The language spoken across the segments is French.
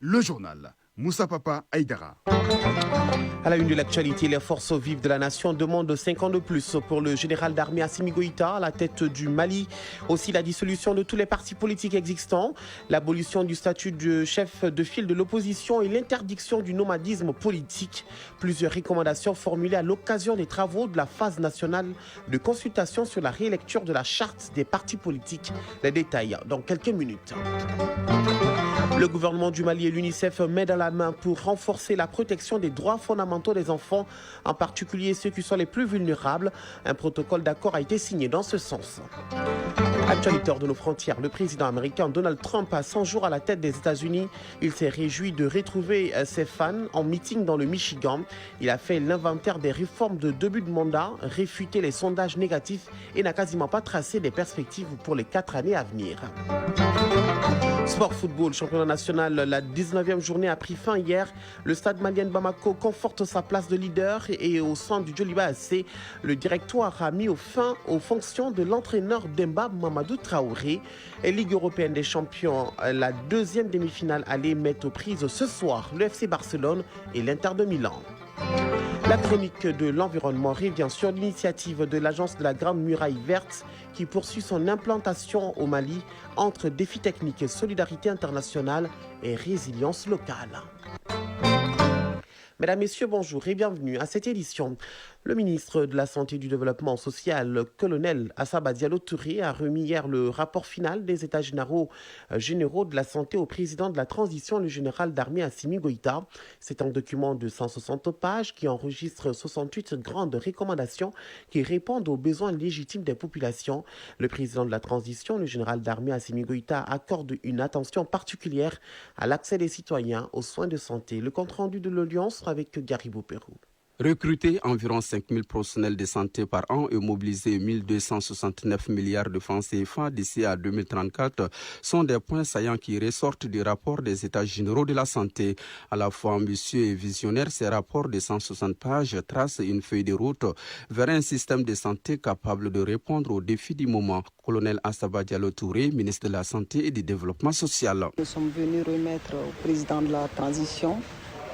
le journal. Moussa Papa Aïdara. À la une de l'actualité, les forces vives de la nation demandent 5 ans de plus pour le général d'armée Assimi Goïta à la tête du Mali. Aussi la dissolution de tous les partis politiques existants, l'abolition du statut de chef de file de l'opposition et l'interdiction du nomadisme politique. Plusieurs recommandations formulées à l'occasion des travaux de la phase nationale de consultation sur la réélecture de la charte des partis politiques. Les détails dans quelques minutes. Le gouvernement du Mali et l'UNICEF mettent dans la main pour renforcer la protection des droits fondamentaux des enfants, en particulier ceux qui sont les plus vulnérables. Un protocole d'accord a été signé dans ce sens. Actualité hors de nos frontières, le président américain Donald Trump a 100 jours à la tête des États-Unis. Il s'est réjoui de retrouver ses fans en meeting dans le Michigan. Il a fait l'inventaire des réformes de début de mandat, réfuté les sondages négatifs et n'a quasiment pas tracé des perspectives pour les 4 années à venir. Sport football, championnat national, la 19e journée a pris fin hier. Le stade malien Bamako conforte sa place de leader et au centre du Djoliba AC, le directoire a mis fin aux fonctions de l'entraîneur Demba Mamadou Traoré. Et Ligue européenne des champions, la deuxième demi-finale allait mettre aux prises ce soir le FC Barcelone et l'Inter de Milan. La chronique de l'environnement revient sur l'initiative de l'agence de la Grande Muraille Verte qui poursuit son implantation au Mali entre défis techniques, solidarité internationale et résilience locale. Mesdames, Messieurs, bonjour et bienvenue à cette édition. Le ministre de la Santé et du Développement social, le colonel Assaba Diallo Touré, a remis hier le rapport final des États généraux de la santé au président de la transition, le général d'armée Assimi Goïta. C'est un document de 160 pages qui enregistre 68 grandes recommandations qui répondent aux besoins légitimes des populations. Le président de la transition, le général d'armée Assimi Goïta, accorde une attention particulière à l'accès des citoyens aux soins de santé. Le compte-rendu de l'audience avec Garibou Pérou. Recruter environ 5 000 professionnels de santé par an et mobiliser 1 269 milliards de francs CFA d'ici à 2034 sont des points saillants qui ressortent du rapport des États généraux de la santé. À la fois ambitieux et visionnaire, ces rapports de 160 pages tracent une feuille de route vers un système de santé capable de répondre aux défis du moment. Colonel Assaba Diallo Touré, ministre de la Santé et du Développement social. Nous sommes venus remettre au président de la transition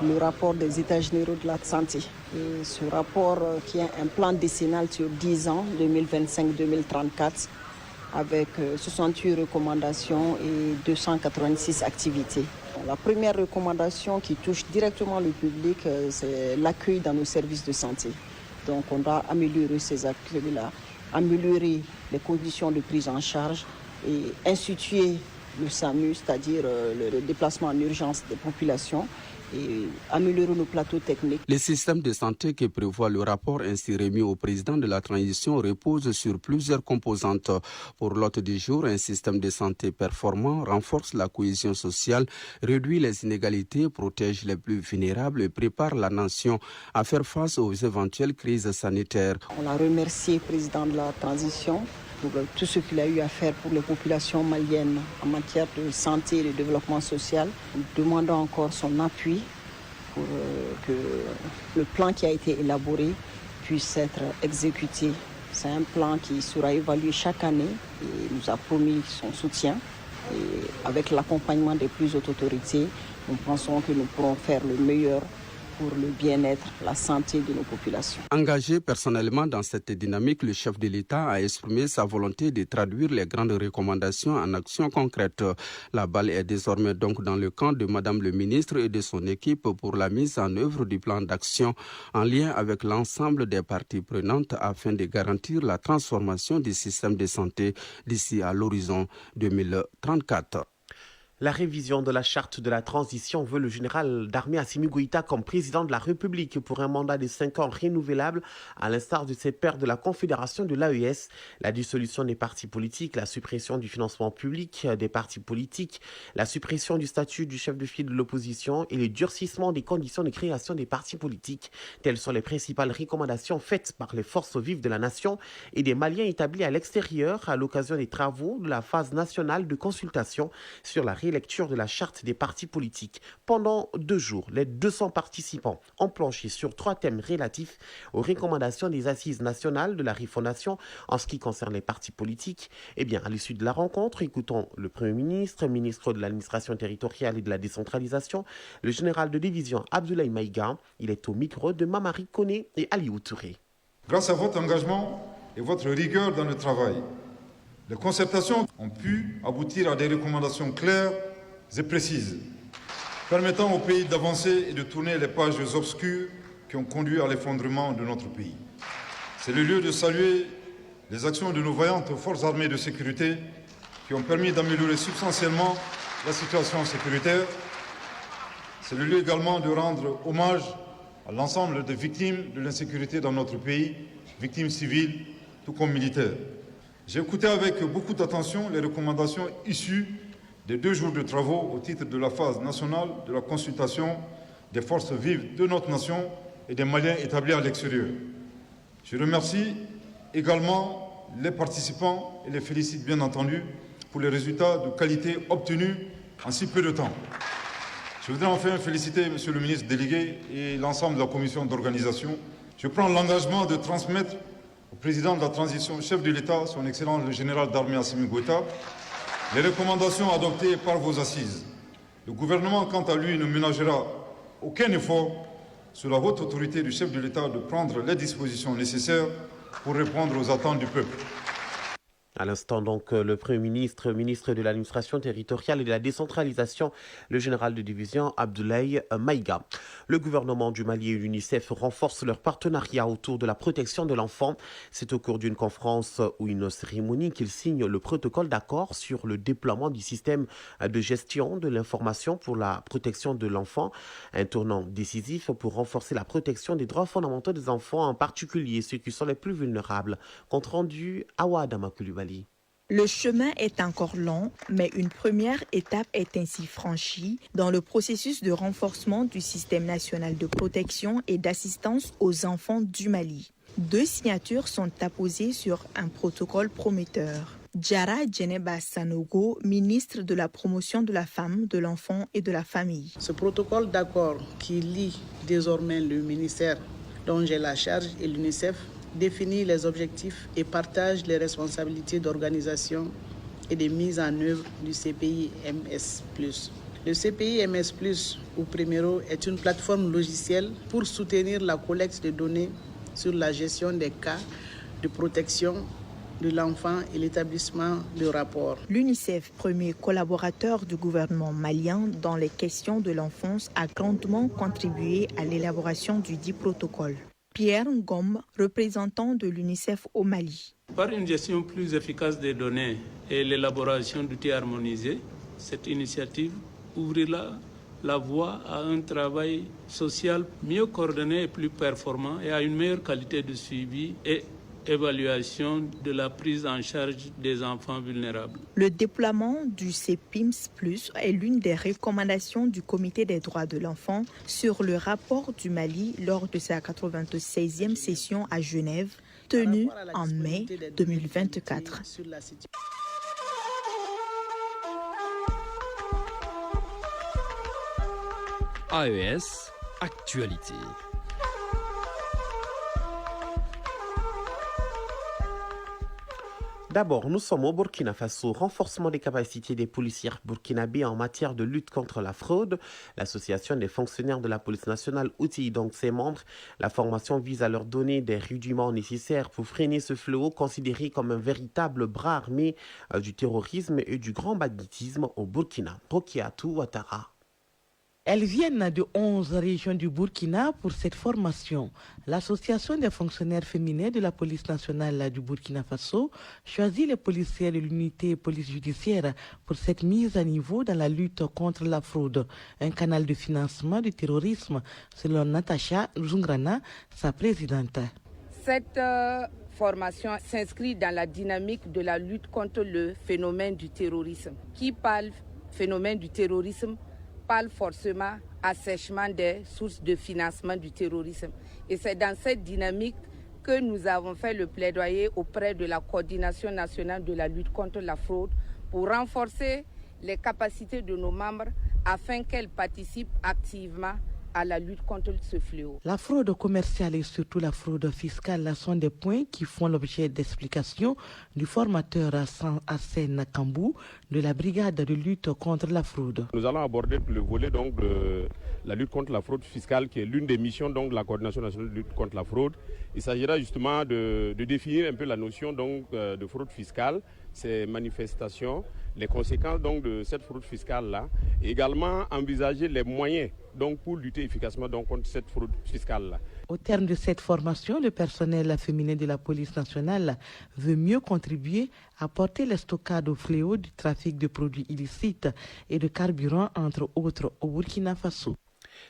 le rapport des États généraux de la santé. Et ce rapport qui est un plan décennal sur 10 ans, 2025-2034, avec 68 recommandations et 286 activités. La première recommandation qui touche directement le public, c'est l'accueil dans nos services de santé. Donc on doit améliorer ces accueils-là, améliorer les conditions de prise en charge et instituer le SAMU, c'est-à-dire le déplacement en urgence des populations, et améliorer nos plateaux techniques. Les systèmes de santé que prévoit le rapport ainsi remis au président de la transition repose sur plusieurs composantes. Pour l'hôte du jour, un système de santé performant renforce la cohésion sociale, réduit les inégalités, protège les plus vulnérables et prépare la nation à faire face aux éventuelles crises sanitaires. On a remercié le président de la transition pour tout ce qu'il a eu à faire pour les populations maliennes en matière de santé et de développement social. Nous demandons encore son appui pour que le plan qui a été élaboré puisse être exécuté. C'est un plan qui sera évalué chaque année et nous a promis son soutien. Et avec l'accompagnement des plus hautes autorités, nous pensons que nous pourrons faire le meilleur pour le bien-être, la santé de nos populations. Engagé personnellement dans cette dynamique, le chef de l'État a exprimé sa volonté de traduire les grandes recommandations en actions concrètes. La balle est désormais donc dans le camp de Madame le ministre et de son équipe pour la mise en œuvre du plan d'action en lien avec l'ensemble des parties prenantes afin de garantir la transformation du système de santé d'ici à l'horizon 2034. La révision de la charte de la transition veut le général d'armée Assimi Goïta comme président de la République pour un mandat de 5 ans renouvelable, à l'instar de ses pairs de la Confédération de l'AES. La dissolution des partis politiques, la suppression du financement public des partis politiques, la suppression du statut du chef de file de l'opposition et le durcissement des conditions de création des partis politiques. Telles sont les principales recommandations faites par les forces vives de la nation et des Maliens établis à l'extérieur à l'occasion des travaux de la phase nationale de consultation sur la réélection rélecture de la charte des partis politiques. Pendant 2 jours, les 200 participants ont planché sur 3 thèmes relatifs aux recommandations des assises nationales de la refondation en ce qui concerne les partis politiques. Eh bien, à l'issue de la rencontre, écoutons le Premier ministre, ministre de l'administration territoriale et de la décentralisation, le général de division Abdoulaye Maïga. Il est au micro de Mamari Koné et Aliou Touré. Grâce à votre engagement et votre rigueur dans le travail, les concertations ont pu aboutir à des recommandations claires et précises, permettant au pays d'avancer et de tourner les pages obscures qui ont conduit à l'effondrement de notre pays. C'est le lieu de saluer les actions de nos vaillantes forces armées de sécurité qui ont permis d'améliorer substantiellement la situation sécuritaire. C'est le lieu également de rendre hommage à l'ensemble des victimes de l'insécurité dans notre pays, victimes civiles tout comme militaires. J'ai écouté avec beaucoup d'attention les recommandations issues des 2 jours de travaux au titre de la phase nationale de la consultation des forces vives de notre nation et des Maliens établis à l'extérieur. Je remercie également les participants et les félicite bien entendu pour les résultats de qualité obtenus en si peu de temps. Je voudrais enfin féliciter M. le ministre délégué et l'ensemble de la commission d'organisation. Je prends l'engagement de transmettre au président de la transition, chef de l'État, son Excellence le général d'armée Assimi Goïta, les recommandations adoptées par vos assises. Le gouvernement, quant à lui, ne ménagera aucun effort sur la haute autorité du chef de l'État de prendre les dispositions nécessaires pour répondre aux attentes du peuple. À l'instant, donc, le Premier ministre, ministre de l'administration territoriale et de la décentralisation, le général de division Abdoulaye Maïga. Le gouvernement du Mali et l'UNICEF renforcent leur partenariat autour de la protection de l'enfant. C'est au cours d'une conférence ou une cérémonie qu'ils signent le protocole d'accord sur le déploiement du système de gestion de l'information pour la protection de l'enfant. Un tournant décisif pour renforcer la protection des droits fondamentaux des enfants, en particulier ceux qui sont les plus vulnérables. Compte rendu Awa Adama Coulibaly. Le chemin est encore long, mais une première étape est ainsi franchie dans le processus de renforcement du système national de protection et d'assistance aux enfants du Mali. 2 signatures sont apposées sur un protocole prometteur. Diarra Djeneba Sanogo, ministre de la promotion de la femme, de l'enfant et de la famille. Ce protocole d'accord qui lie désormais le ministère dont j'ai la charge et l'UNICEF définit les objectifs et partage les responsabilités d'organisation et de mise en œuvre du CPI-MS+. Le CPI-MS+, ou Primero, est une plateforme logicielle pour soutenir la collecte de données sur la gestion des cas de protection de l'enfant et l'établissement de rapports. L'UNICEF, premier collaborateur du gouvernement malien dans les questions de l'enfance, a grandement contribué à l'élaboration du dit protocole. Pierre Ngom, représentant de l'UNICEF au Mali. Par une gestion plus efficace des données et l'élaboration d'outils harmonisés, cette initiative ouvrira la voie à un travail social mieux coordonné et plus performant et à une meilleure qualité de suivi et évaluation de la prise en charge des enfants vulnérables. Le déploiement du CPIMS+ est l'une des recommandations du Comité des droits de l'enfant sur le rapport du Mali lors de sa 96e session à Genève, tenue en mai 2024. AES Actualité. D'abord, nous sommes au Burkina Faso. Renforcement des capacités des policiers burkinabés en matière de lutte contre la fraude. L'association des fonctionnaires de la police nationale outille donc ses membres. La formation vise à leur donner des rudiments nécessaires pour freiner ce fléau considéré comme un véritable bras armé du terrorisme et du grand banditisme au Burkina. Rokiatou Ouattara. Elles viennent de 11 régions du Burkina pour cette formation. L'Association des fonctionnaires féminins de la police nationale du Burkina Faso choisit les policiers de l'unité police judiciaire pour cette mise à niveau dans la lutte contre la fraude, un canal de financement du terrorisme, selon Natacha Zungrana, sa présidente. Cette formation s'inscrit dans la dynamique de la lutte contre le phénomène du terrorisme. Qui parle phénomène du terrorisme parle forcément assèchement des sources de financement du terrorisme. Et c'est dans cette dynamique que nous avons fait le plaidoyer auprès de la coordination nationale de la lutte contre la fraude pour renforcer les capacités de nos membres afin qu'elles participent activement à la lutte contre ce fléau. La fraude commerciale et surtout la fraude fiscale sont des points qui font l'objet d'explications du formateur Hassan Kambou de la brigade de lutte contre la fraude. Nous allons aborder le volet donc de la lutte contre la fraude fiscale qui est l'une des missions donc de la coordination nationale de lutte contre la fraude. Il s'agira justement de définir un peu la notion donc de fraude fiscale, ses manifestations, les conséquences donc de cette fraude fiscale-là, et également envisager les moyens donc pour lutter efficacement donc contre cette fraude fiscale-là. Au terme de cette formation, le personnel féminin de la police nationale veut mieux contribuer à porter l'estocade au fléau du trafic de produits illicites et de carburant, entre autres, au Burkina Faso.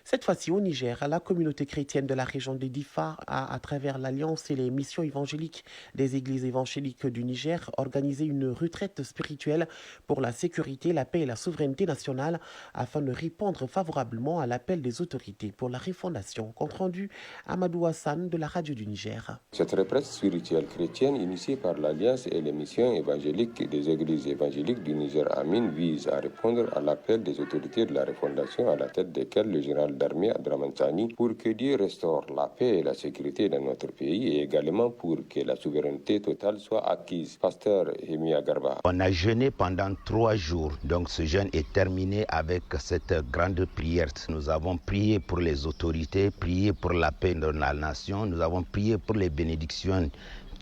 Cette fois-ci au Niger, la communauté chrétienne de la région de Difa a, à travers l'Alliance et les missions évangéliques des églises évangéliques du Niger, organisé une retraite spirituelle pour la sécurité, la paix et la souveraineté nationale afin de répondre favorablement à l'appel des autorités pour la refondation. Compte rendu Amadou Hassan de la radio du Niger. Cette retraite spirituelle chrétienne initiée par l'Alliance et les missions évangéliques des églises évangéliques du Niger Amin vise à répondre à l'appel des autorités de la refondation à la tête desquelles le général d'armée Abdraman Chani pour que Dieu restaure la paix et la sécurité dans notre pays et également pour que la souveraineté totale soit acquise. Pasteur Hemia Garba. On a jeûné pendant 3 jours, donc ce jeûne est terminé avec cette grande prière. Nous avons prié pour les autorités, prié pour la paix dans la nation, nous avons prié pour les bénédictions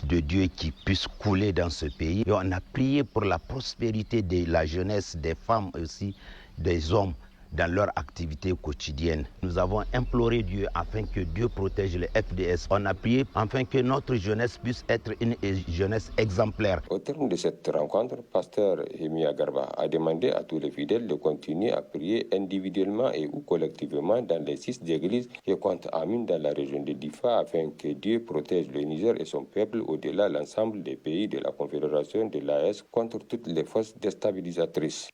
de Dieu qui puissent couler dans ce pays. Et on a prié pour la prospérité de la jeunesse, des femmes aussi, des hommes, dans leur activité quotidienne. Nous avons imploré Dieu afin que Dieu protège les FDS. On a prié afin que notre jeunesse puisse être une jeunesse exemplaire. Au terme de cette rencontre, pasteur Hemia Garba a demandé à tous les fidèles de continuer à prier individuellement et ou collectivement dans les 6 églises et compte Amin dans la région de Difa afin que Dieu protège le Niger et son peuple au-delà de l'ensemble des pays de la Confédération de l'AES contre toutes les forces déstabilisatrices.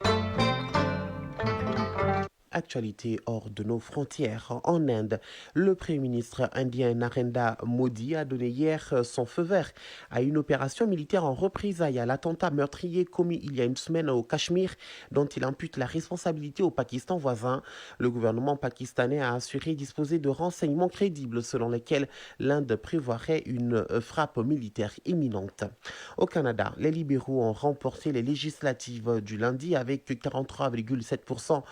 Actualité hors de nos frontières. En Inde, le Premier ministre indien Narendra Modi a donné hier son feu vert à une opération militaire en représailles à l'attentat meurtrier commis il y a une semaine au Cachemire, dont il impute la responsabilité au Pakistan voisin. Le gouvernement pakistanais a assuré disposer de renseignements crédibles selon lesquels l'Inde prévoirait une frappe militaire imminente. Au Canada, les libéraux ont remporté les législatives du lundi avec 43,7%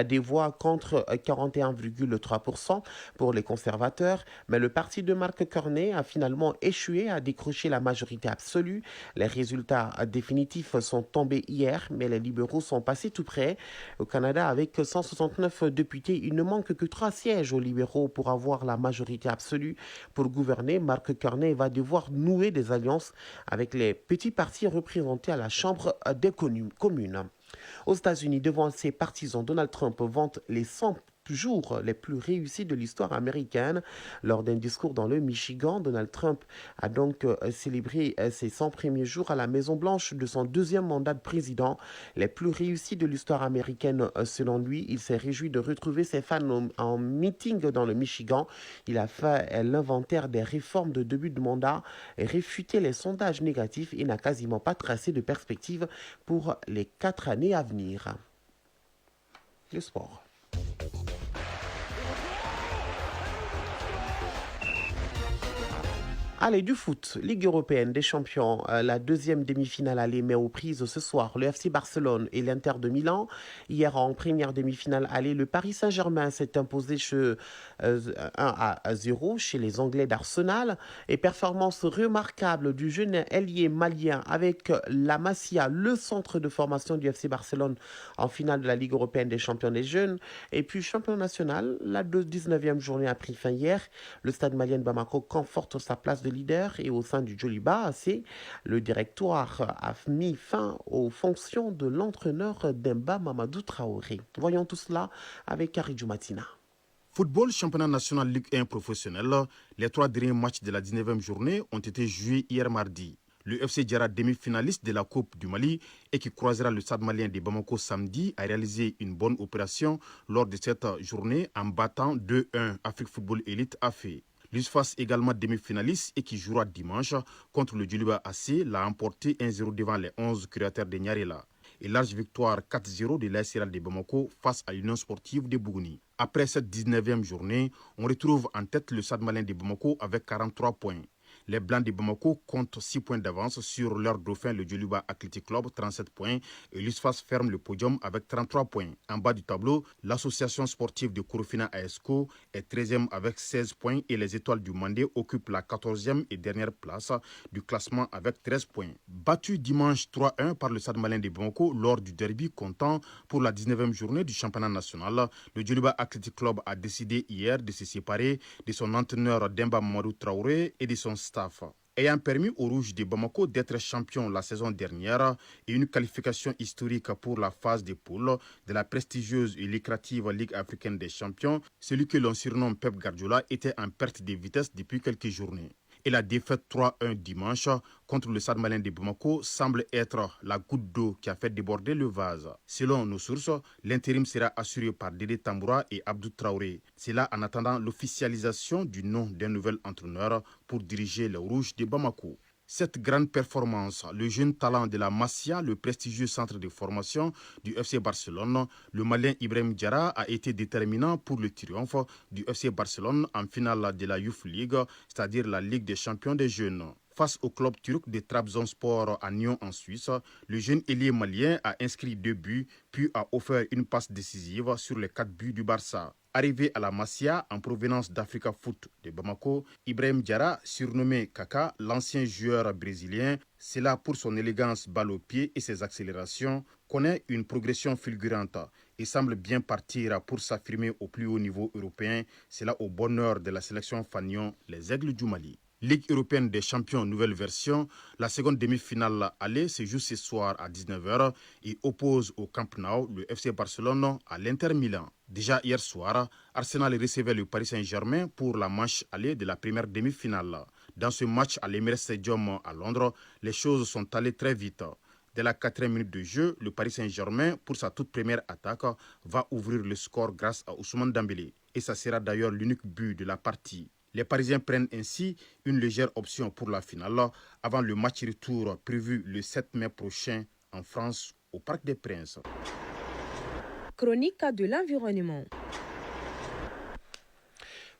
des voix contre 41,3% pour les conservateurs, mais le parti de Mark Carney a finalement échoué à décrocher la majorité absolue. Les résultats définitifs sont tombés hier, mais les libéraux sont passés tout près. Au Canada, avec 169 députés, il ne manque que 3 sièges aux libéraux pour avoir la majorité absolue. Pour gouverner, Mark Carney va devoir nouer des alliances avec les petits partis représentés à la Chambre des communes. Aux États-Unis, devant ses partisans, Donald Trump vante les 100 jours les plus réussis de l'histoire américaine. Lors d'un discours dans le Michigan, Donald Trump a donc célébré ses 100 premiers jours à la Maison-Blanche de son 2e mandat de président. Les plus réussis de l'histoire américaine selon lui. Il s'est réjoui de retrouver ses fans en meeting dans le Michigan. Il a fait l'inventaire des réformes de début de mandat et réfuté les sondages négatifs et n'a quasiment pas tracé de perspective pour les 4 années à venir. Le sport. Allez, du foot, Ligue européenne des champions, la 2e demi-finale aller met aux prises ce soir le FC Barcelone et l'Inter de Milan. Hier, en première demi-finale aller, le Paris Saint-Germain s'est imposé 1-0 chez les Anglais d'Arsenal. Et performance remarquable du jeune ailier malien avec la Masia, le centre de formation du FC Barcelone en finale de la Ligue européenne des champions des jeunes. Et puis champion national, la 19e journée a pris fin hier. Le stade malien de Bamako conforte sa place de leader et au sein du Djoliba AC, le directoire a mis fin aux fonctions de l'entraîneur Demba Mamadou Traoré. Voyons tout cela avec Karidjou Matina. Football, championnat national Ligue 1 professionnel, les 3 derniers matchs de la 19e journée ont été joués hier mardi. Le FC Djara, demi-finaliste de la Coupe du Mali et qui croisera le stade malien de Bamako samedi, a réalisé une bonne opération lors de cette journée en battant 2-1 Afrique Football Elite AFE. L'USFAS, également demi-finaliste et qui jouera dimanche contre le Djoliba AC, l'a emporté 1-0 devant les 11 créateurs de Nyarela. et large victoire 4-0 de l'AS Real de Bamako face à l'Union sportive de Bougouni. Après cette 19e journée, on retrouve en tête le Stade Malien de Bamako avec 43 points. Les Blancs de Bamako comptent 6 points d'avance sur leur dauphin, le Djoliba Athletic Club, 37 points. Et l'USFAS ferme le podium avec 33 points. En bas du tableau, l'association sportive de Korofina ASCO est 13e avec 16 points et les Étoiles du Mandé occupent la 14e et dernière place du classement avec 13 points. Battu dimanche 3-1 par le Stade Malien de Bamako lors du derby comptant pour la 19e journée du championnat national, le Djoliba Athletic Club a décidé hier de se séparer de son entraîneur Demba Mamadou Traoré et de son staff, ayant permis aux Rouges de Bamako d'être champions la saison dernière et une qualification historique pour la phase des poules de la prestigieuse et lucrative Ligue africaine des champions. Celui que l'on surnomme Pep Guardiola était en perte de vitesse depuis quelques journées. Et la défaite 3-1 dimanche contre le Stade Malien de Bamako semble être la goutte d'eau qui a fait déborder le vase. Selon nos sources, l'intérim sera assuré par Dédé Tamboura et Abdou Traoré. C'est là en attendant l'officialisation du nom d'un nouvel entraîneur pour diriger les Rouges de Bamako. Cette grande performance, le jeune talent de la Masia, le prestigieux centre de formation du FC Barcelone, le Malien Ibrahim Diarra a été déterminant pour le triomphe du FC Barcelone en finale de la Youth League, c'est-à-dire la Ligue des champions des jeunes. Face au club turc de Trabzonspor à Nyon en Suisse, le jeune ailier malien a inscrit 2 buts, puis a offert une passe décisive sur les 4 buts du Barça. Arrivé à la Masia en provenance d'Africa Foot de Bamako, Ibrahim Diarra, surnommé Kaka, l'ancien joueur brésilien, c'est là pour son élégance balle au pied et ses accélérations, connaît une progression fulgurante et semble bien partir pour s'affirmer au plus haut niveau européen. C'est là au bonheur de la sélection fanion, les Aigles du Mali. Ligue européenne des champions nouvelle version, la seconde demi-finale aller se joue ce soir à 19h et oppose au Camp Nou le FC Barcelone à l'Inter Milan. Déjà hier soir, Arsenal recevait le Paris Saint-Germain pour la manche aller de la première demi-finale. Dans ce match à l'Emirates Stadium à Londres, les choses sont allées très vite. Dès la 4e minute de jeu, le Paris Saint-Germain, pour sa toute première attaque, va ouvrir le score grâce à Ousmane Dembélé. Et ça sera d'ailleurs l'unique but de la partie. Les Parisiens prennent ainsi une légère option pour la finale avant le match retour prévu le 7 mai prochain en France au Parc des Princes. Chronique de l'environnement.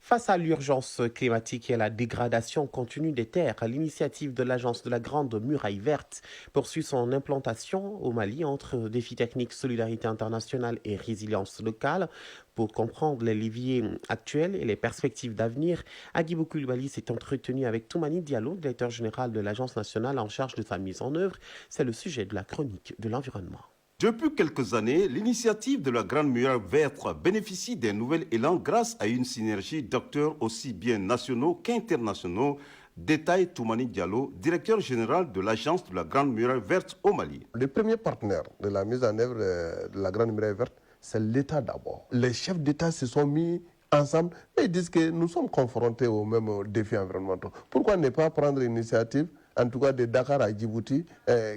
Face à l'urgence climatique et à la dégradation continue des terres, l'initiative de l'agence de la Grande Muraille Verte poursuit son implantation au Mali entre défis techniques, solidarité internationale et résilience locale. Pour comprendre les leviers actuels et les perspectives d'avenir, Agibou Coulibaly s'est entretenu avec Toumani Diallo, directeur général de l'agence nationale en charge de sa mise en œuvre. C'est le sujet de la chronique de l'environnement. Depuis quelques années, l'initiative de la Grande Muraille Verte bénéficie d'un nouvel élan grâce à une synergie d'acteurs aussi bien nationaux qu'internationaux, détaille Toumani Diallo, directeur général de l'agence de la Grande Muraille Verte au Mali. Le premier partenaire de la mise en œuvre de la Grande Muraille Verte, c'est l'État d'abord. Les chefs d'État se sont mis ensemble et disent que nous sommes confrontés aux mêmes défis environnementaux. Pourquoi ne pas prendre l'initiative, en tout cas de Dakar à Djibouti,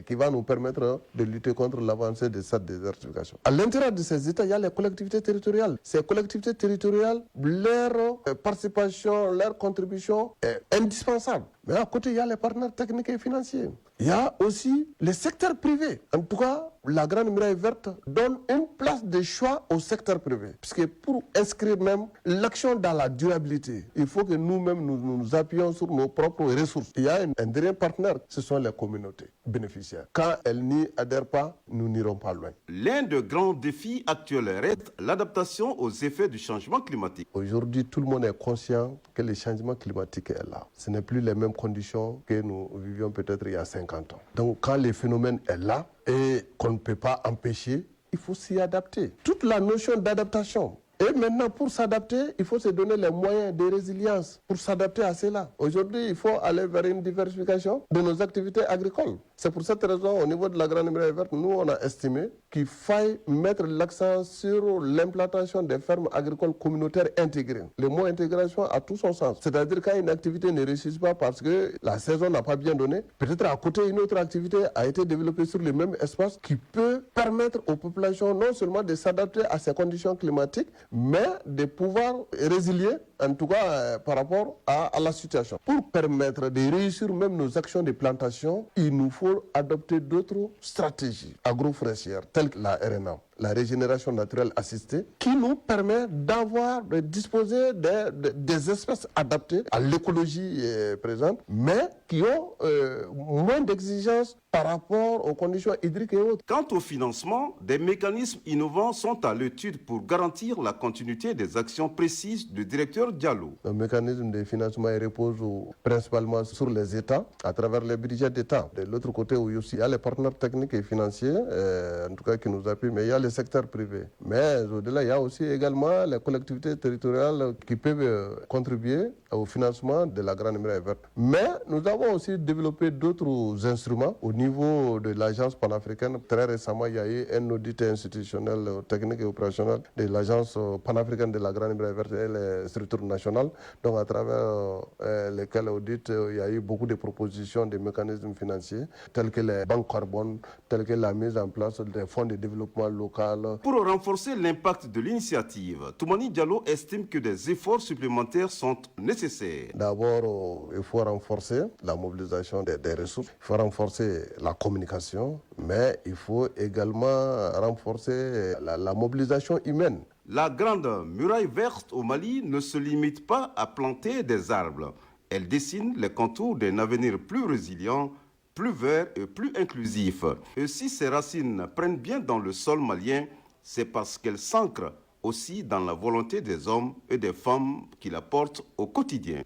qui va nous permettre de lutter contre l'avancée de cette désertification. À l'intérieur de ces États, il y a les collectivités territoriales. Ces collectivités territoriales, leur participation, leur contribution est indispensable. Mais à côté, il y a les partenaires techniques et financiers. Il y a aussi le secteur privé. En tout cas, la Grande Muraille Verte donne une place de choix au secteur privé. Puisque pour inscrire même l'action dans la durabilité, il faut que nous-mêmes nous appuyons sur nos propres ressources. Il y a un dernier partenaire, ce sont les communautés bénéficiaires. Quand elles n'y adhèrent pas, nous n'irons pas loin. L'un des grands défis actuels reste l'adaptation aux effets du changement climatique. Aujourd'hui, tout le monde est conscient que le changement climatique est là. Ce n'est plus les mêmes conditions que nous vivions peut-être il y a 50 ans. Donc quand le phénomène est là et qu'on ne peut pas empêcher, il faut s'y adapter. Toute la notion d'adaptation. Et maintenant, pour s'adapter, il faut se donner les moyens de résilience pour s'adapter à cela. Aujourd'hui, il faut aller vers une diversification de nos activités agricoles. C'est pour cette raison, au niveau de la Grande Muraille Verte, nous, on a estimé qu'il faille mettre l'accent sur l'implantation des fermes agricoles communautaires intégrées. Le mot intégration a tout son sens. C'est-à-dire quand une activité ne réussit pas parce que la saison n'a pas bien donné, peut-être à côté, une autre activité a été développée sur le même espace qui peut permettre aux populations non seulement de s'adapter à ces conditions climatiques, mais de pouvoir résilier, en tout cas par rapport à la situation. Pour permettre de réussir même nos actions de plantation, il nous faut faut adopter d'autres stratégies agroforestières telles que la RNA, la régénération naturelle assistée, qui nous permet de disposer des espèces adaptées à l'écologie présente, mais qui ont moins d'exigences par rapport aux conditions hydriques et autres. Quant au financement, des mécanismes innovants sont à l'étude pour garantir la continuité des actions précises du directeur Diallo. Le mécanisme de financement repose principalement sur les États, à travers les budgets d'État. De l'autre côté, il y a les partenaires techniques et financiers, en tout cas qui nous appuient, mais il y a le secteur privé. Mais au-delà, il y a aussi également les collectivités territoriales qui peuvent contribuer au financement de la Grande Muraille Verte. Mais nous avons aussi développé d'autres instruments au niveau de l'agence panafricaine. Très récemment, il y a eu un audit institutionnel, technique et opérationnel de l'agence panafricaine de la Grande Muraille Verte et les structures nationales. Donc à travers lesquels audits, il y a eu beaucoup de propositions de mécanismes financiers, tels que les banques carbone, tels que la mise en place des fonds de développement local. Pour renforcer l'impact de l'initiative, Toumani Diallo estime que des efforts supplémentaires sont nécessaires. D'abord, il faut renforcer la mobilisation des ressources, il faut renforcer la communication, mais il faut également renforcer la mobilisation humaine. La Grande Muraille Verte au Mali ne se limite pas à planter des arbres. Elle dessine les contours d'un avenir plus résilient, plus vert et plus inclusif. Et si ces racines prennent bien dans le sol malien, c'est parce qu'elles s'ancrent aussi dans la volonté des hommes et des femmes qui la portent au quotidien.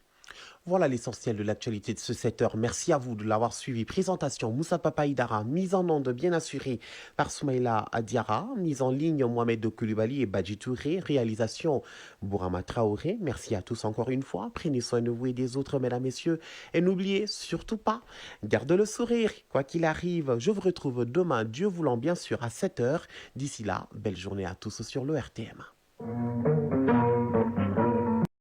Voilà l'essentiel de l'actualité de ce 7h. Merci à vous de l'avoir suivi. Présentation Moussa Papaïdara, mise en onde bien assurée par Soumaïla Adiara, mise en ligne Mohamed Koulibaly et Badji Touré, réalisation Bourama Traoré. Merci à tous encore une fois. Prenez soin de vous et des autres, mesdames, messieurs. Et n'oubliez surtout pas, gardez le sourire. Quoi qu'il arrive, je vous retrouve demain, Dieu voulant bien sûr, à 7h. D'ici là, belle journée à tous sur le RTM.